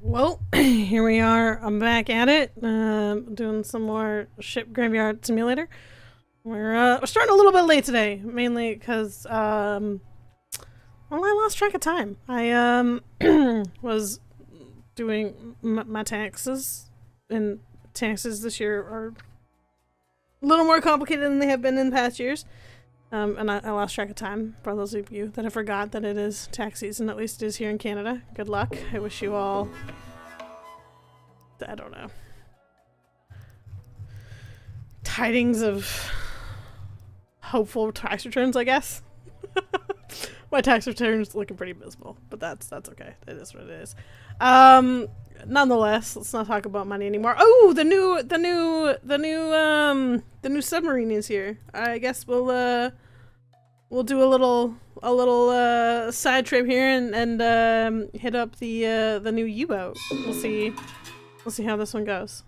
Well, here we are. I'm back at it, doing some more Ship Graveyard Simulator. We're starting a little bit late today, mainly because well, I lost track of time. I was doing my taxes, and taxes this year are a little more complicated than they have been in past years. And I lost track of time. For those of you that have forgot that it is tax season, at least it is here in Canada. Good luck. I wish you all, I don't know, tidings of hopeful tax returns, I guess. My tax return is looking pretty abysmal, but that's okay. It is what it is. Nonetheless, let's not talk about money anymore. Oh, the new submarine is here. I guess we'll do a little side trip here and hit up the new U-boat. We'll see how this one goes.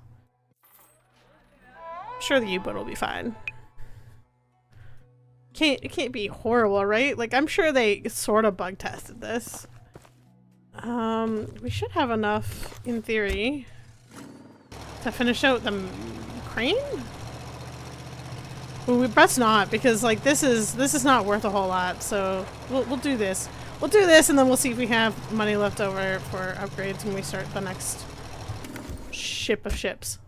I'm sure the U-boat will be fine. It can't be horrible, right? Like, I'm sure they sort of bug tested this. We should have enough, in theory, to finish out the crane? Well, we best not, because like this is not worth a whole lot. So we'll do this. We'll do this, and then we'll see if we have money left over for upgrades when we start the next ship of ships.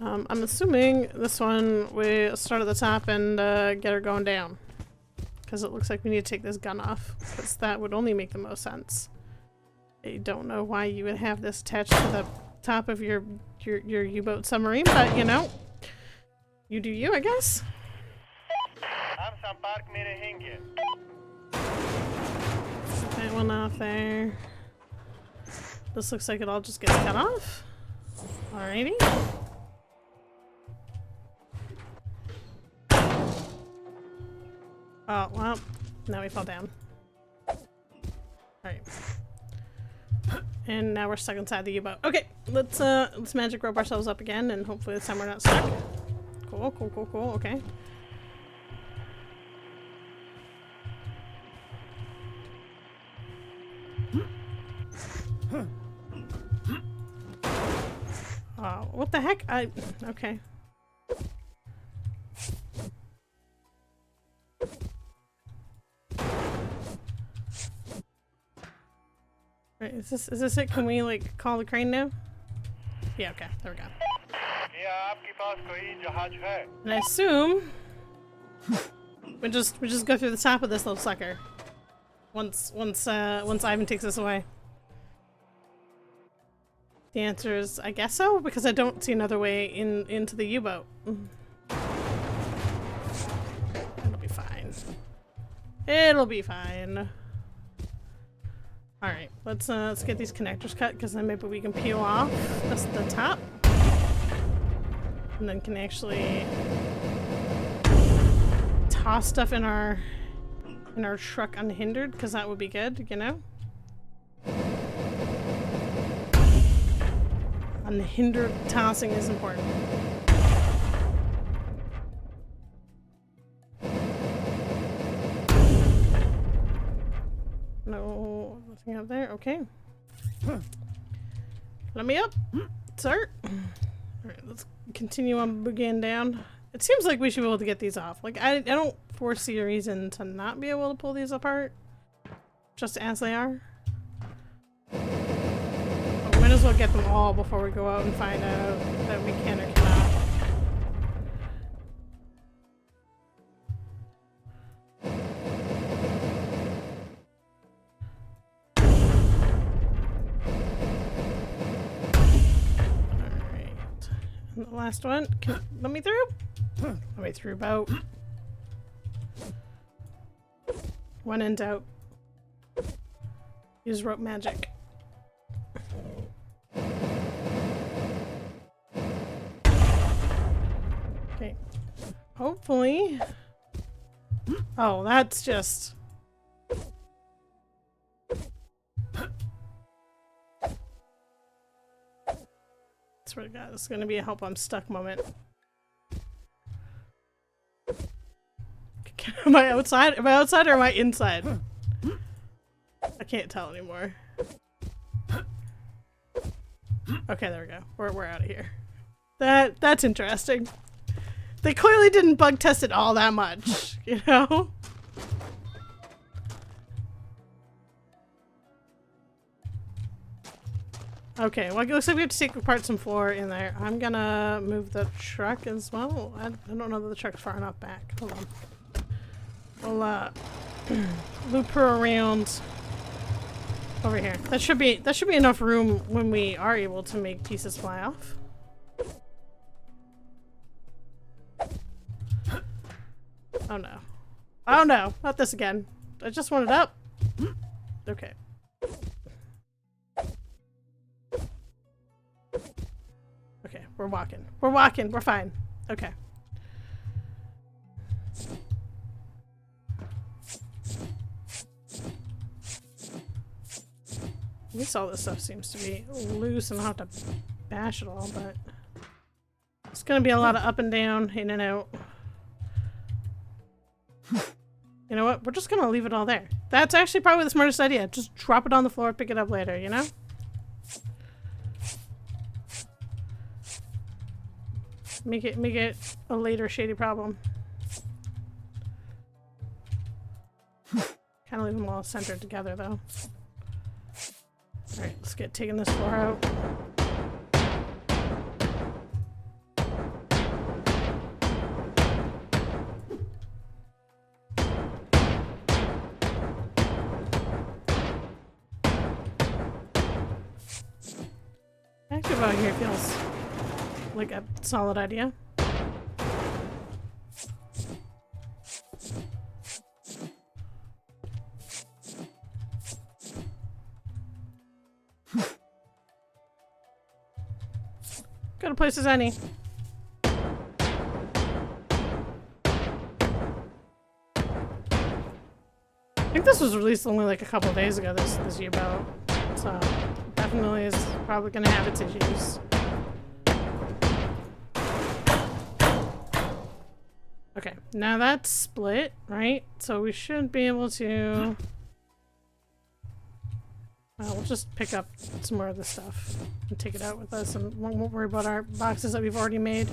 I'm assuming this one we start at the top and get her going down, because it looks like we need to take this gun off, because that would only make the most sense. I don't know why you would have this attached to the top of your U-boat submarine, but you know, you do you, I guess. That one off there. This looks like it all just gets cut off. Alrighty. Oh, well, now we fall down. Alright. And now we're stuck inside the U-boat. Okay, let's magic rope ourselves up again, and hopefully this time we're not stuck. Cool, okay. What the heck? Okay. Right, is this it? Can we like call the crane now? Yeah, okay, there we go. And I assume we just go through the top of this little sucker. Once Ivan takes us away. The answer is I guess so, because I don't see another way into the U-boat. It'll be fine. It'll be fine. Alright, let's get these connectors cut, because then maybe we can peel off the top. And then can actually toss stuff in our truck unhindered, because that would be good, you know? Unhindered tossing is important. No, nothing up there. Okay. Let me up, sir. Alright, let's continue on boogieing down. It seems like we should be able to get these off. Like, I don't foresee a reason to not be able to pull these apart, just as they are. But we might as well get them all before we go out and find out that we can or cannot. The last one. Let me through. Let me through boat. When in doubt, use rope magic. Okay. Hopefully. Oh, that's just. I swear to God, this is going to be a help I'm stuck moment. Am I outside? Am I outside or am I inside? I can't tell anymore. Okay, there we go. We're out of here. That's interesting. They clearly didn't bug test it all that much, you know? Okay, well, it looks like we have to take apart some floor in there. I'm gonna move the truck as well. I don't know that the truck's far enough back. Hold on. We'll loop her around over here. That should be enough room when we are able to make pieces fly off. Oh no. Oh no, not this again. I just want it up. Okay. Okay, we're walking. We're walking. We're fine. Okay. At least all this stuff seems to be loose and I'll have to bash it all, but it's gonna be a lot of up and down, in and out. You know what? We're just gonna leave it all there. That's actually probably the smartest idea. Just drop it on the floor, pick it up later, you know? Make it a later shady problem. Kind of leave them all centered together though. Alright, let's get taking this floor out. Active out here feels like a solid idea. Good a place as any. I think this was released only like a couple days ago, this U-boat. So definitely is probably gonna have its issues. Okay, now that's split, right? So we should be able to... we'll just pick up some more of this stuff and take it out with us and won't worry about our boxes that we've already made.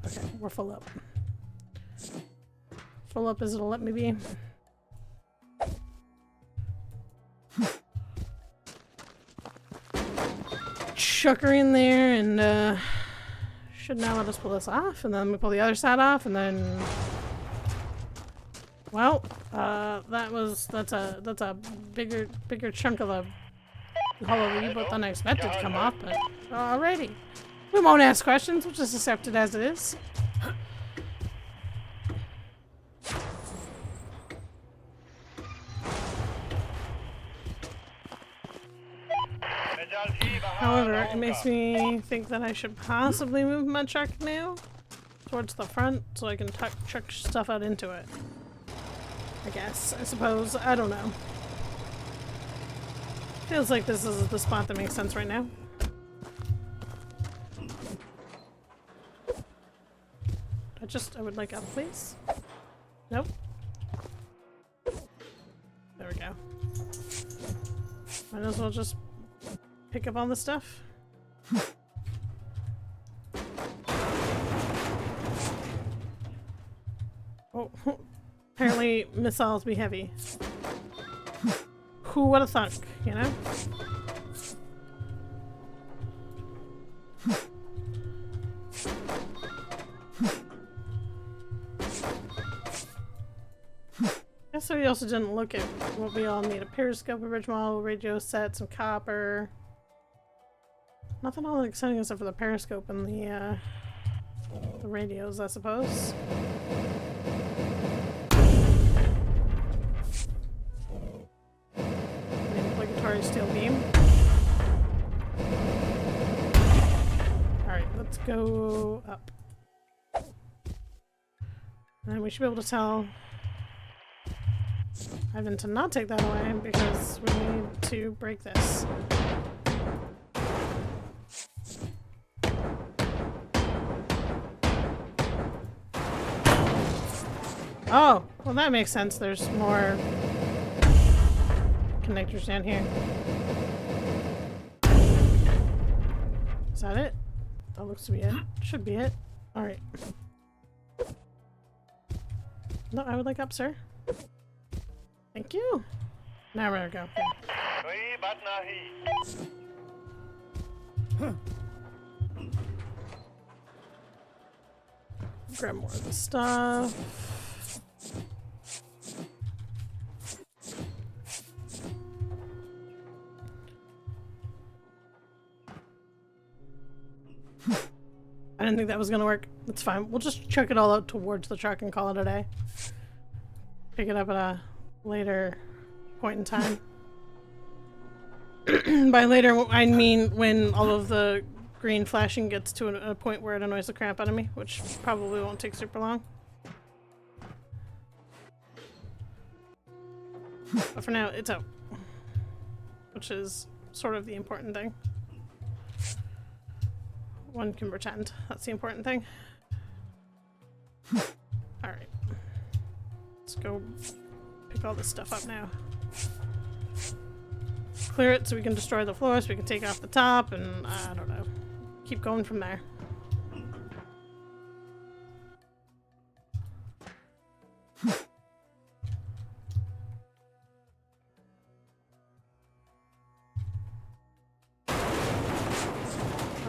Okay, we're full up. Full up as it'll let me be. Chuck her in there and should now let us pull this off, and then we pull the other side off, and then well, that's a bigger chunk of the hull of the U-boat than I expected to come off, but alrighty. We won't ask questions, we'll just accept it as it is. However, it makes me think that I should possibly move my truck now towards the front so I can chuck stuff out into it. I guess, I suppose, I don't know. Feels like this is the spot that makes sense right now. I would like up, please. Nope. There we go. Might as well just pick up all the stuff. Oh, apparently missiles be heavy. Who would have thunk, you know? Guess we also didn't look at what we all need. A periscope, a bridge model, radio set, some copper. Nothing all that exciting except for the periscope and the radios, I suppose. Obligatory steel beam. Alright, let's go up. And we should be able to tell Ivan to not take that away because we need to break this. Oh, well that makes sense. There's more connectors down here. that it? That looks to be it. Should be it. Alright. No, I would like up, sir. Thank you. Now we're gonna go. Grab more of the stuff. I didn't think that was gonna work. That's fine. We'll just chuck it all out towards the truck and call it a day. Pick it up at a later point in time. By later, I mean when all of the green flashing gets to a point where it annoys the crap out of me, which probably won't take super long. But for now, it's out. Which is sort of the important thing. One can pretend that's the important thing. Alright. Let's go pick all this stuff up now. Clear it so we can destroy the floor, so we can take off the top, and I don't know. Keep going from there.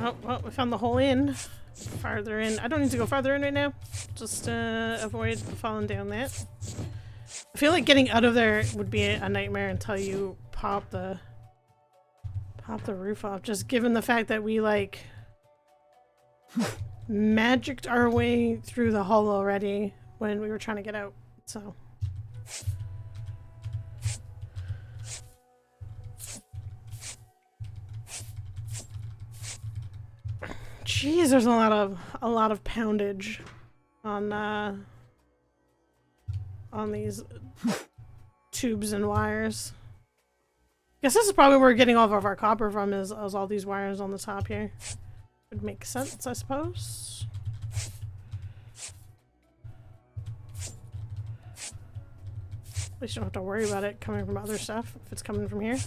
Oh, well, we found the hole in. Farther in. I don't need to go farther in right now. Just avoid falling down that. I feel like getting out of there would be a nightmare until you pop the roof off. Just given the fact that we like magicked our way through the hull already when we were trying to get out. So jeez, there's a lot of poundage on these tubes and wires. Guess this is probably where we're getting all of our copper from, is all these wires on the top here. Would make sense, I suppose. At least you don't have to worry about it coming from other stuff if it's coming from here.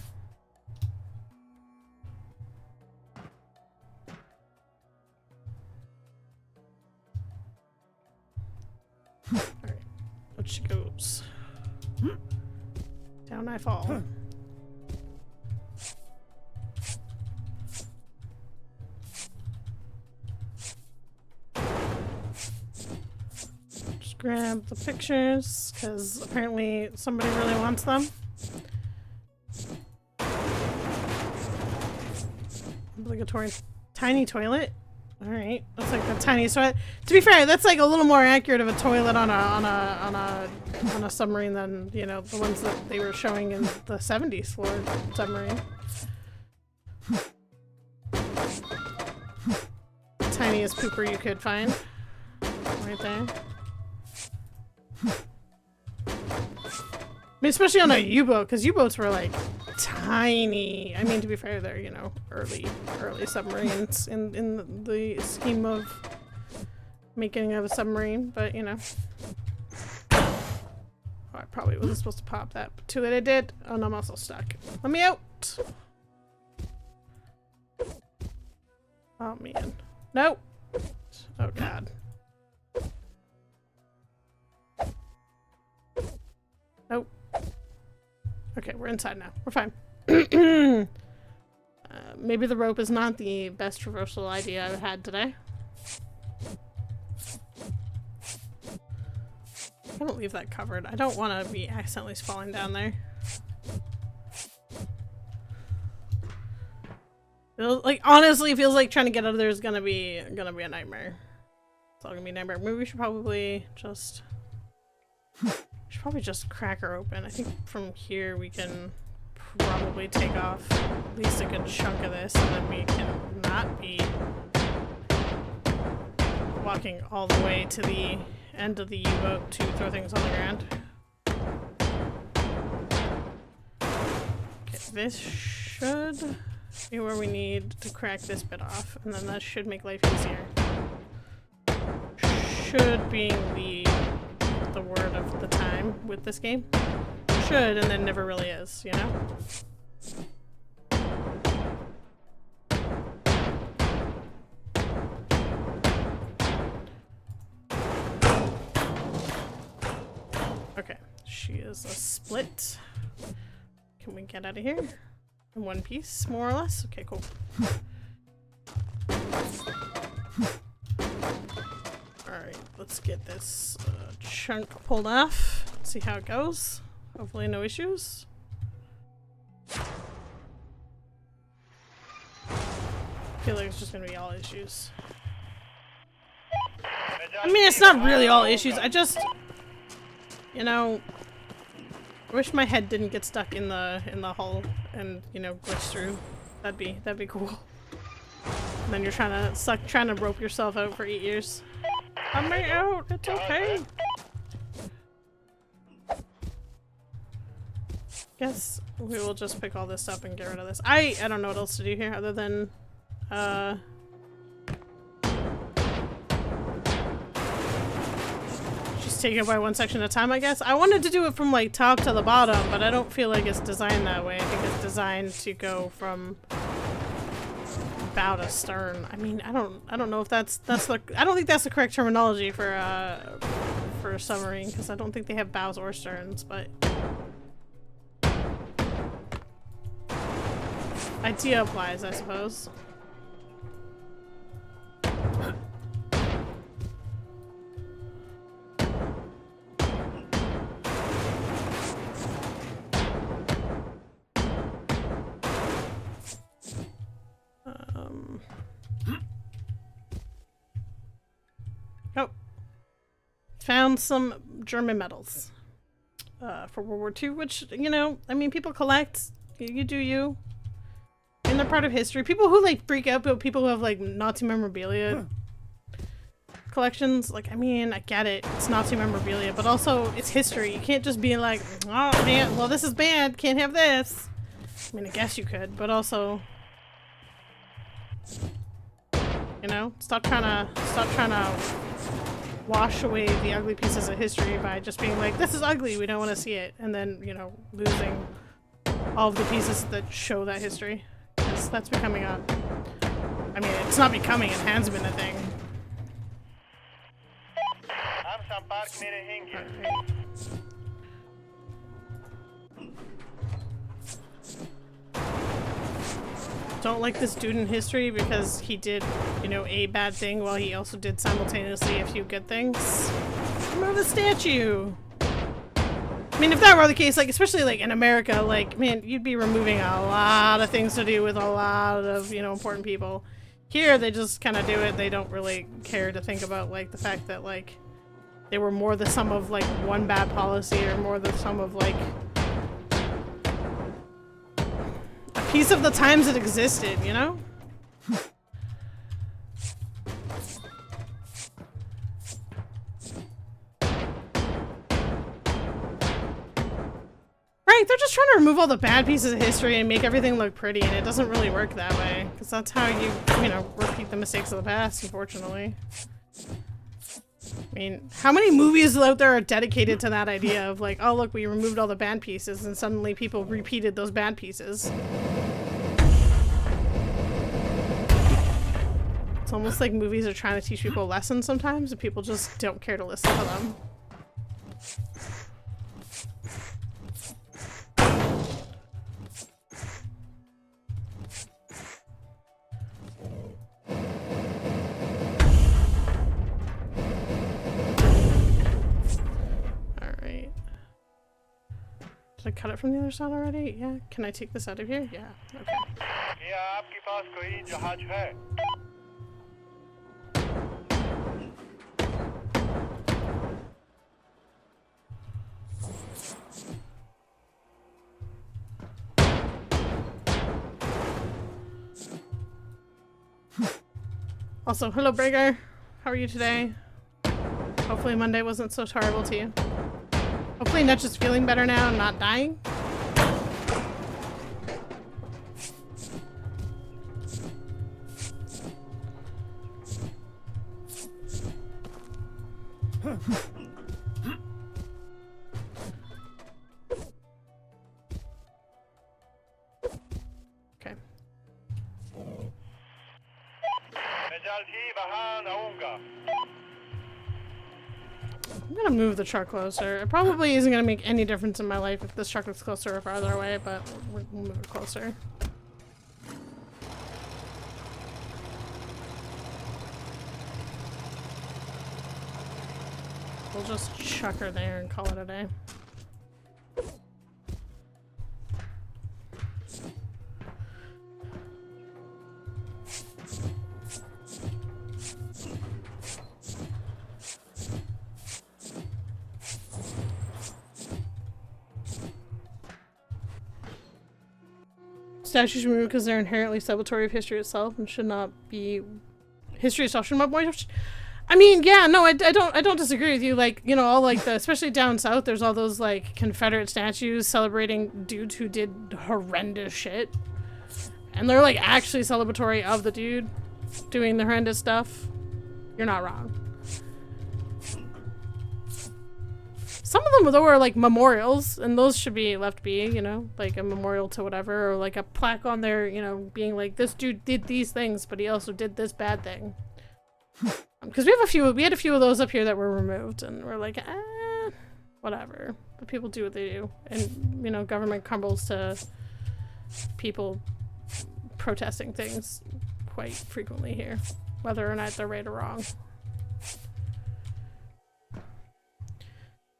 Alright, out she goes. Down I fall. Just grab the pictures, because apparently somebody really wants them. Obligatory tiny toilet. Alright, that's like a tiny toilet. To be fair, that's like a little more accurate of a toilet on a submarine than, you know, the ones that they were showing in the 70s floor submarine. Tiniest pooper you could find. Right there. I mean, especially on a U-boat, because U-boats were like tiny. I mean, to be fair, they're, you know, early submarines in the scheme of making of a submarine, but you know. Oh, I probably wasn't supposed to pop that, but too late I did. Oh, and I'm also stuck. Let me out! Oh man. Nope! Oh god. Nope. Okay, we're inside now. We're fine. Maybe the rope is not the best traversal idea I've had today. I'm gonna leave that covered. I don't want to be accidentally falling down there. Like, honestly, it feels like trying to get out of there is gonna be a nightmare. It's all gonna be a nightmare. Maybe we should probably just crack her open. I think from here we can probably take off at least a good chunk of this, and then we can not be walking all the way to the end of the U-boat to throw things on the ground. Okay, this should be where we need to crack this bit off, and then that should make life easier. Should being the word of the time with this game. Should, and then never really is, you know? She is a split. Can we get out of here? In one piece, more or less? Okay, cool. Alright, let's get this chunk pulled off. See how it goes. Hopefully no issues. I feel like it's just gonna be all issues. I mean, it's not really all issues. I just, you know, I wish my head didn't get stuck in the hull and, you know, glitch through. That'd be cool. And then you're trying to rope yourself out for 8 years. Let me out. It's okay. Guess we will just pick all this up and get rid of this. I don't know what else to do here other than just take it by one section at a time, I guess. I wanted to do it from like top to the bottom, but I don't feel like it's designed that way. I think it's designed to go from bow to stern. I mean, I don't know if that's the I don't think that's the correct terminology for a submarine, because I don't think they have bows or sterns, but idea applies, I suppose. Oh. Found some German medals for World War II, which, you know, I mean, people collect. You do you. And they're part of history. People who like freak out about people who have like Nazi memorabilia collections, like, I mean, I get it. It's Nazi memorabilia, but also it's history. You can't just be like, oh man, well this is bad, can't have this. I mean, I guess you could, but also, you know, stop trying to wash away the ugly pieces of history by just being like, this is ugly, we don't want to see it, and then, you know, losing all of the pieces that show that history. That's becoming a... I mean, it's not becoming, it has been a thing. Okay. Don't like this dude in history because he did, you know, a bad thing while he also did simultaneously a few good things. Remove the statue! I mean, if that were the case, like, especially, like, in America, like, man, you'd be removing a lot of things to do with a lot of, you know, important people. Here, they just kind of do it. They don't really care to think about, like, the fact that, like, they were more the sum of, like, one bad policy or more the sum of, like, a piece of the times that existed, you know? Right, they're just trying to remove all the bad pieces of history and make everything look pretty, and it doesn't really work that way. Because that's how you know, repeat the mistakes of the past, unfortunately. I mean, how many movies out there are dedicated to that idea of like, oh look, we removed all the bad pieces, and suddenly people repeated those bad pieces. It's almost like movies are trying to teach people a lesson sometimes, and people just don't care to listen to them. Did I cut it from the other side already? Yeah. Can I take this out of here? Yeah. Okay. Also, hello Breaker. How are you today? Hopefully Monday wasn't so terrible to you. Hopefully Netch is feeling better now and not dying. Okay. I'm gonna move the truck closer. It probably isn't gonna make any difference in my life if this truck is closer or farther away, but we'll move it closer. We'll just chuck her there and call it a day. Statues removed because they're inherently celebratory of history itself and should not be history itself should not be. I mean, yeah, no, I don't disagree with you. Like, you know, all like the, especially down south, there's all those like Confederate statues celebrating dudes who did horrendous shit, and they're like actually celebratory of the dude doing the horrendous stuff. You're not wrong. Some of them though are like memorials, and those should be left be, you know, like a memorial to whatever, or like a plaque on there, you know, being like, this dude did these things, but he also did this bad thing. Because we had a few of those up here that were removed, and we're like, whatever. But people do what they do, and you know, government crumbles to people protesting things quite frequently here, whether or not they're right or wrong.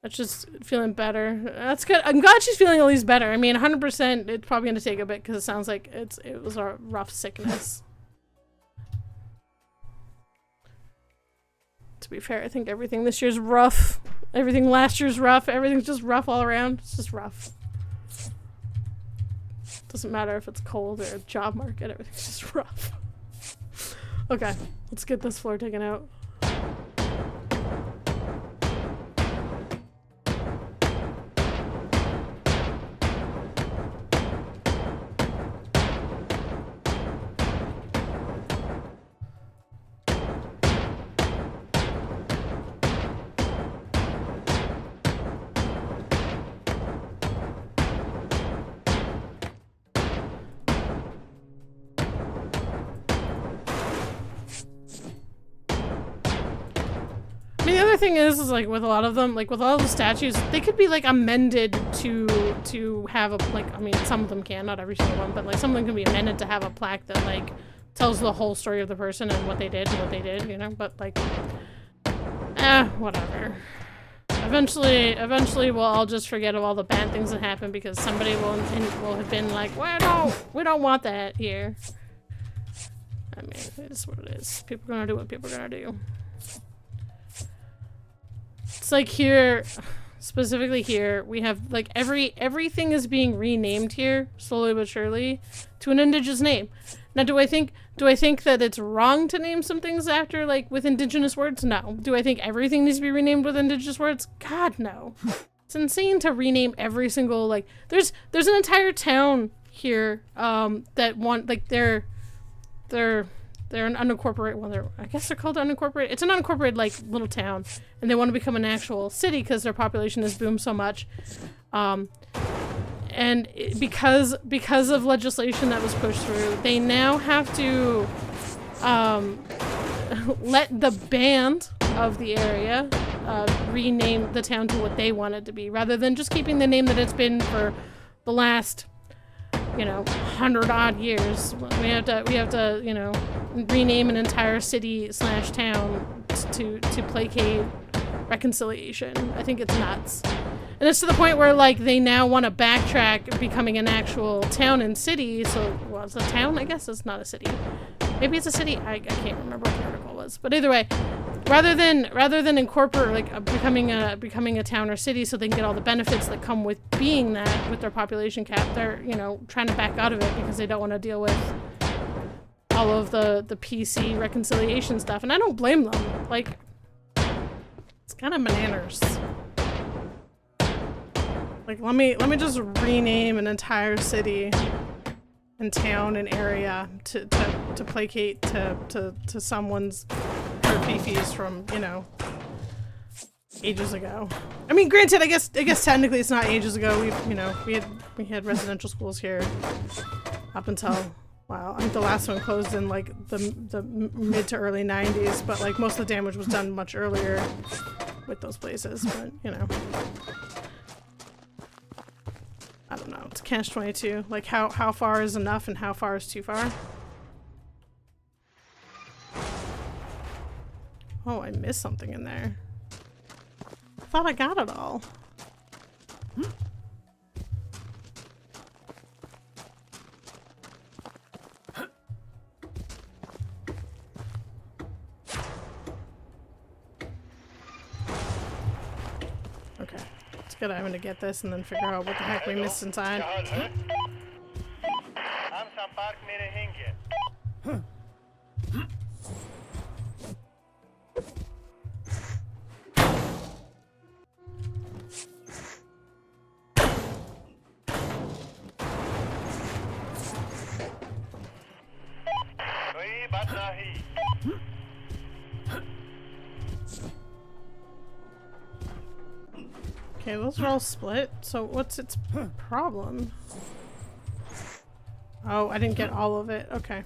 That's just feeling better. That's good. I'm glad she's feeling at least better. I mean, 100%. It's probably gonna take a bit because it sounds like it was a rough sickness. To be fair, I think everything this year's rough. Everything last year's rough. Everything's just rough all around. It's just rough. Doesn't matter if it's cold or a job market. Everything's just rough. Okay, let's get this floor taken out. Thing is like with a lot of them, like with all the statues, they could be like amended to have a, like, I mean, some of them can, not every single one, but like some of them can be amended to have a plaque that like tells the whole story of the person and what they did, you know, but like, whatever. Eventually we'll all just forget of all the bad things that happened because somebody will have been like, well, we don't want that here. I mean, it is what it is. People are gonna do what people are gonna do. It's like here, specifically here, we have like everything is being renamed here, slowly but surely, to an indigenous name. Now, do I think that it's wrong to name some things after, like, with indigenous words? No. Do I think everything needs to be renamed with indigenous words? God, no. It's insane to rename every single, like, there's an entire town here, that want, like, they're an unincorporated, well, I guess they're called unincorporated. It's an unincorporated, like, little town, and they want to become an actual city because their population has boomed so much. And because of legislation that was pushed through, they now have to let the band of the area rename the town to what they want it to be, rather than just keeping the name that it's been for the last, 100-odd years. We have to, rename an entire city/town to placate reconciliation. I think it's nuts. And it's to the point where, like, they now want to backtrack becoming an actual town and city. So, well, it's a town? I guess it's not a city. Maybe it's a city. I can't remember what the article was. But either way, rather than incorporate, like, becoming a town or city so they can get all the benefits that come with being that, with their population cap, they're, trying to back out of it because they don't want to deal with all of the PC reconciliation stuff. And I don't blame them. Like, it's kind of bananas. Like, let me just rename an entire city and town and area to placate to someone's hurt fifis from, ages ago. I mean, granted, I guess technically it's not ages ago. We had residential schools here up until, wow, I think the last one closed in like the mid to early 90s, but like most of the damage was done much earlier. with those places, but you know. I don't know. It's catch-22. Like how far is enough and how far is too far? Oh, I missed something in there. I thought I got it all. Okay. It's good I'm gonna get this and then figure out what the heck we missed inside. Okay, those are all split. So what's its problem? Oh, I didn't get all of it. Okay.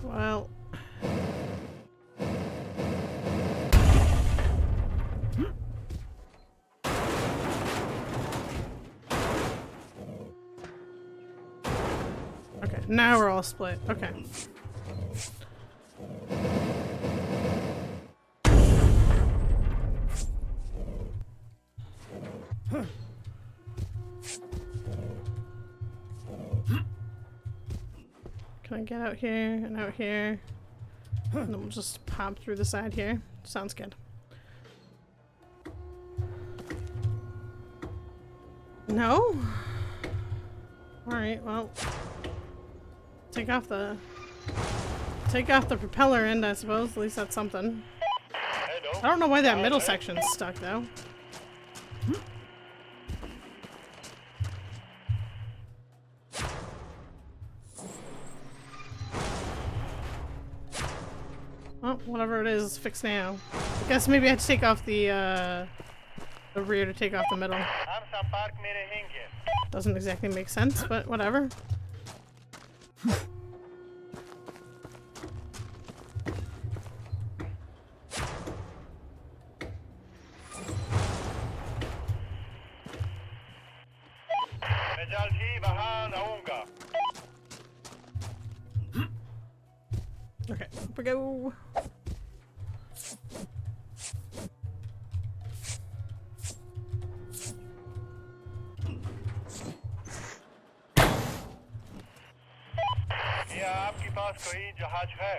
Well. Okay, now we're all split. Okay. Can I get out here and out here? And then we'll just pop through the side here. Sounds good. No? Alright, well. Take off the propeller end, I suppose. At least that's something. I don't know why that middle section's stuck though. Well, whatever it is, fixed now. I guess maybe I had to take off the rear to take off the middle. Doesn't exactly make sense, but whatever. Okay, up we go. क्या आपके पास कोई जहाज है?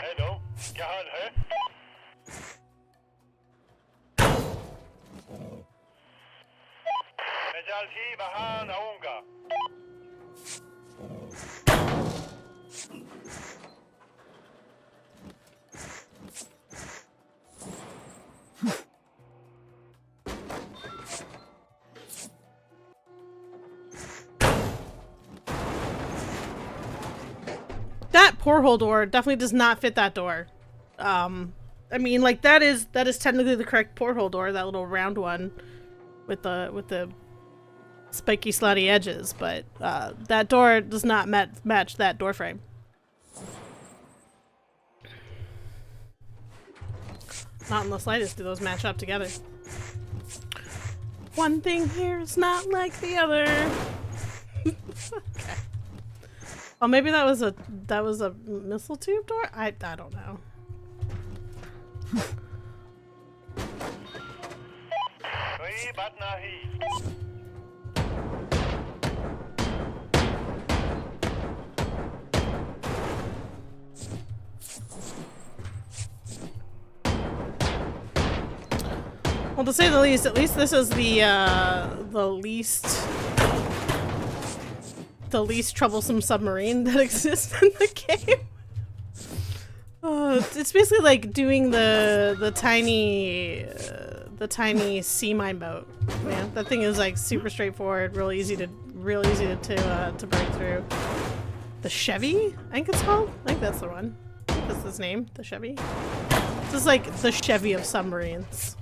Hello, क्या हाल है? मैं जल्द ही वहां आऊंगा। That porthole door definitely does not fit that door. I mean, like that is technically the correct porthole door, that little round one with the spiky slotty edges, but that door does not match that door frame. Not in the slightest do those match up together. One thing here is not like the other. Okay. Oh, maybe that was a missile tube door? I don't know. Well, to say the least, at least this is the least troublesome submarine that exists in the game. It's basically like doing the tiny sea mine boat. Man, that thing is like super straightforward, real easy to break through. The Chevy, I think it's called. I think that's the one. I think that's its name, the Chevy. This is like the Chevy of submarines.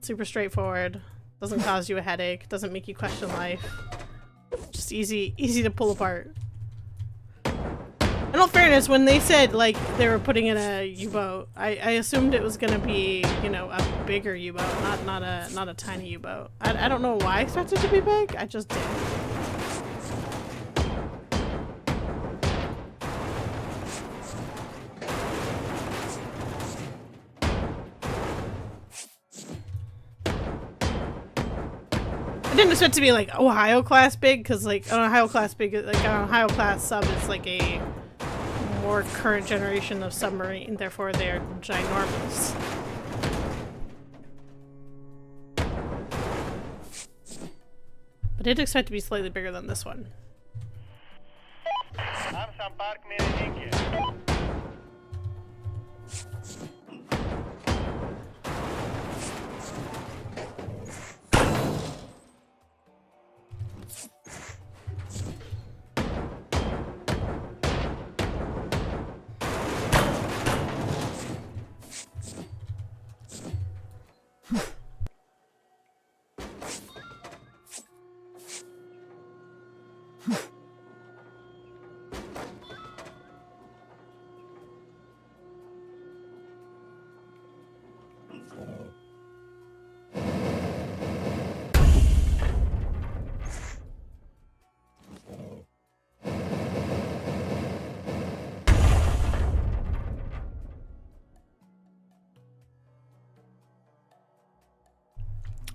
Super straightforward. Doesn't cause you a headache. Doesn't make you question life. Just easy to pull apart. In all fairness, when they said like they were putting in a U-boat, I assumed it was gonna be, you know, a bigger U-boat, not a tiny U-boat. I don't know why I expected it to be big. I just did. I didn't expect it to be like Ohio class big, because like an Ohio class big, like an Ohio class sub is like a more current generation of submarine, therefore they're ginormous. But I did expect to be slightly bigger than this one. हम संपर्क में रहेंगे.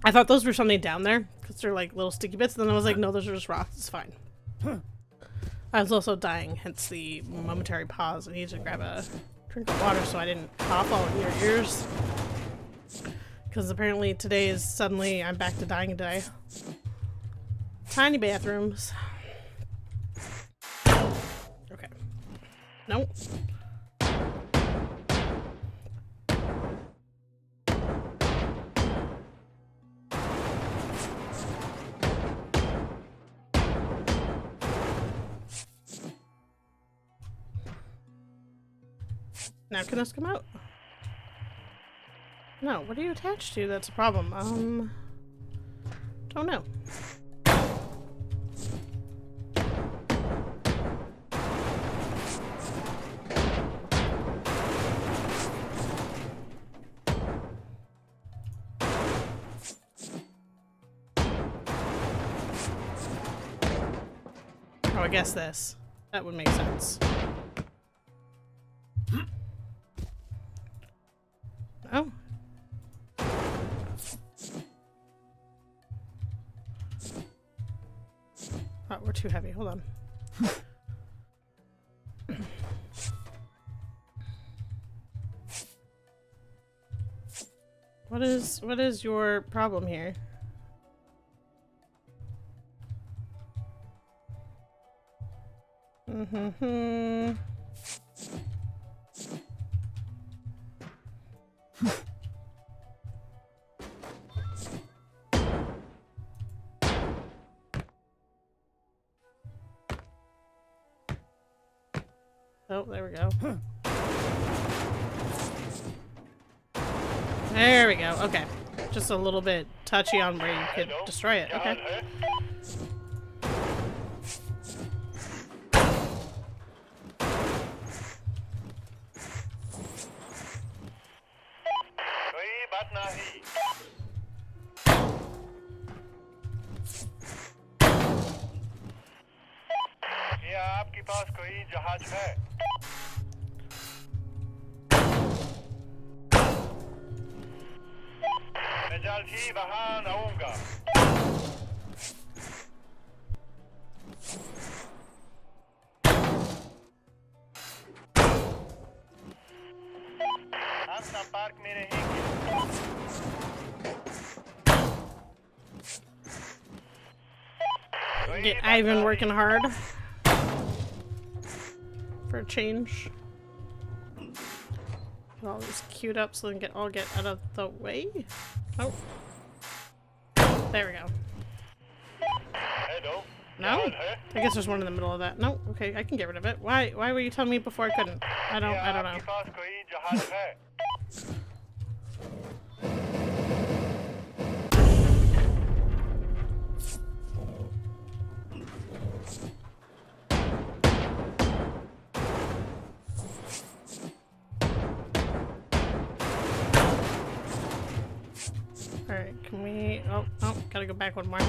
I thought those were something down there, because they're like little sticky bits, and then I was like, no, those are just rocks, it's fine. I was also dying, hence the momentary pause. I needed to grab a drink of water so I didn't cough all in your ears. Because apparently today is suddenly, I'm back to dying today. Tiny bathrooms. Okay. Nope. Now can this come out? No, what are you attached to? That's a problem. Don't know. Oh, I guess this. That would make sense. Oh. Oh, we're too heavy. Hold on. What is your problem here? Mm-hmm. Oh, there we go. There we go. Okay. Just a little bit touchy on where you could destroy it. Okay. कोई बात नहीं. क्या आपके पास कोई जहाज है? मैं जल्द ही वहां आऊंगा. हम संपर्क में रहेंगे. I've been working hard for a change. Get all these queued up so they can all get out of the way. Oh. There we go. Hello. No? I guess there's one in the middle of that. No? Okay, I can get rid of it. Why were you telling me before I couldn't? I don't know. आपके पास कोई जहाज है? Can we... Oh, gotta go back one more.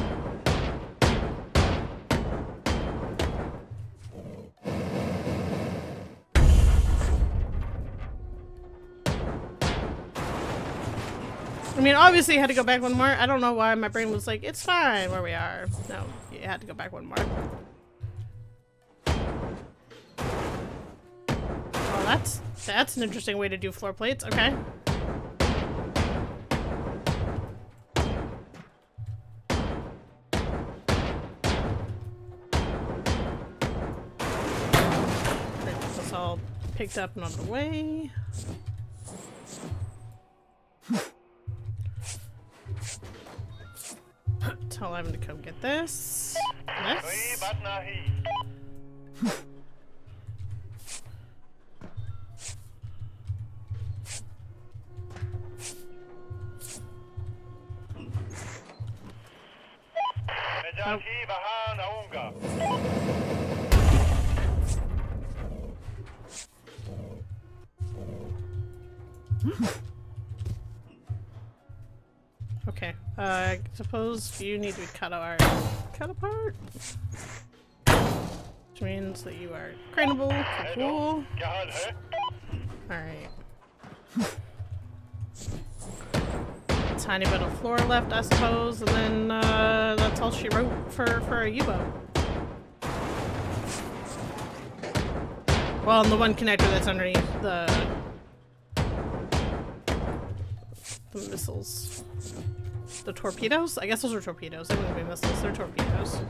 I mean, obviously you had to go back one more. I don't know why my brain was like, it's fine where we are. No, you had to go back one more. Oh, that's an interesting way to do floor plates. Okay. Get this all picked up and on the way. Tell Evan to come get this. कोई बात नहीं मैं जल्द ही वहां आऊंगा Okay. I suppose you need to be cut apart. Which means that you are craneable. Cool. क्या हाल है Alright. Tiny bit of floor left, I suppose, and then that's all she wrote for a U-boat. Well, and the one connector that's underneath the missiles. The torpedoes? I guess those are torpedoes. They wouldn't be missiles. They're torpedoes.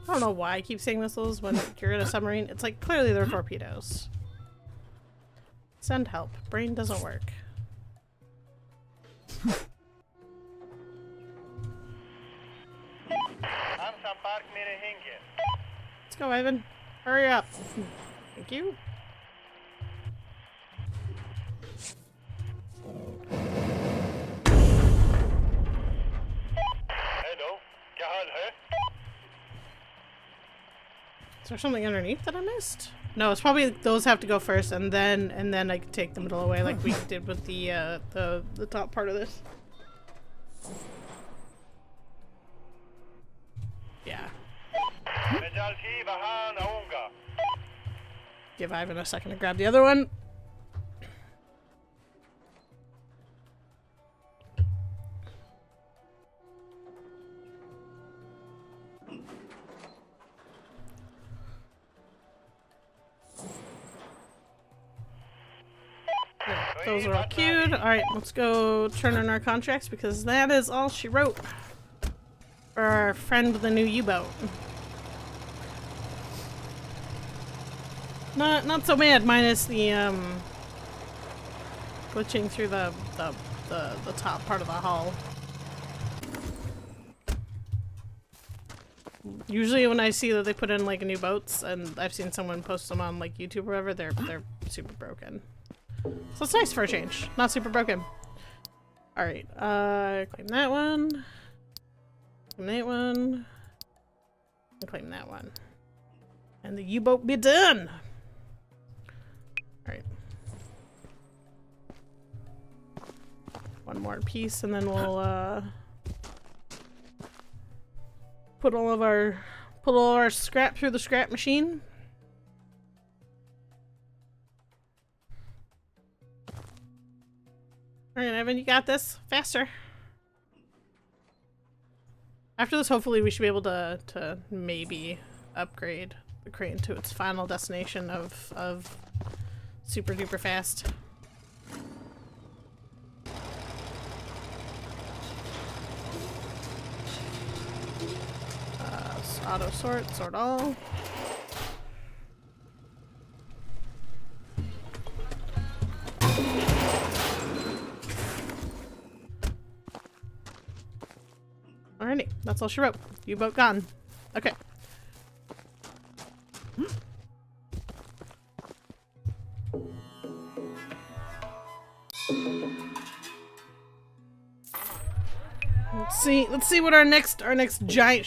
I don't know why I keep saying missiles when you're in a submarine. It's like, clearly they're torpedoes. Send help. Brain doesn't work. हम संपर्क में रहेंगे Let's go, Ivan. Hurry up. Thank you. Hello क्या हाल है Is there something underneath that I missed? No, it's probably those have to go first, and then I can take the middle away like we did with the top part of this. Yeah. मैं जल्द ही वहां आऊंगा Give Ivan a second to grab the other one. Those are all queued. Alright, let's go turn in our contracts because that is all she wrote for our friend with the new U-boat. Not so bad, minus the glitching through the top part of the hull. Usually when I see that they put in like new boats, and I've seen someone post them on like YouTube or whatever, they're super broken. So it's nice for a change. Not super broken. Alright, claim that one. Claim that one. And claim that one. And the U-boat be done! Alright. One more piece and then we'll put all of our scrap through the scrap machine. Alright, Evan, you got this. Faster. After this, hopefully we should be able to maybe upgrade the crane to its final destination of super duper fast. Auto sort all. Alrighty, that's all she wrote. U-boat gone. Okay. Let's see what our next giant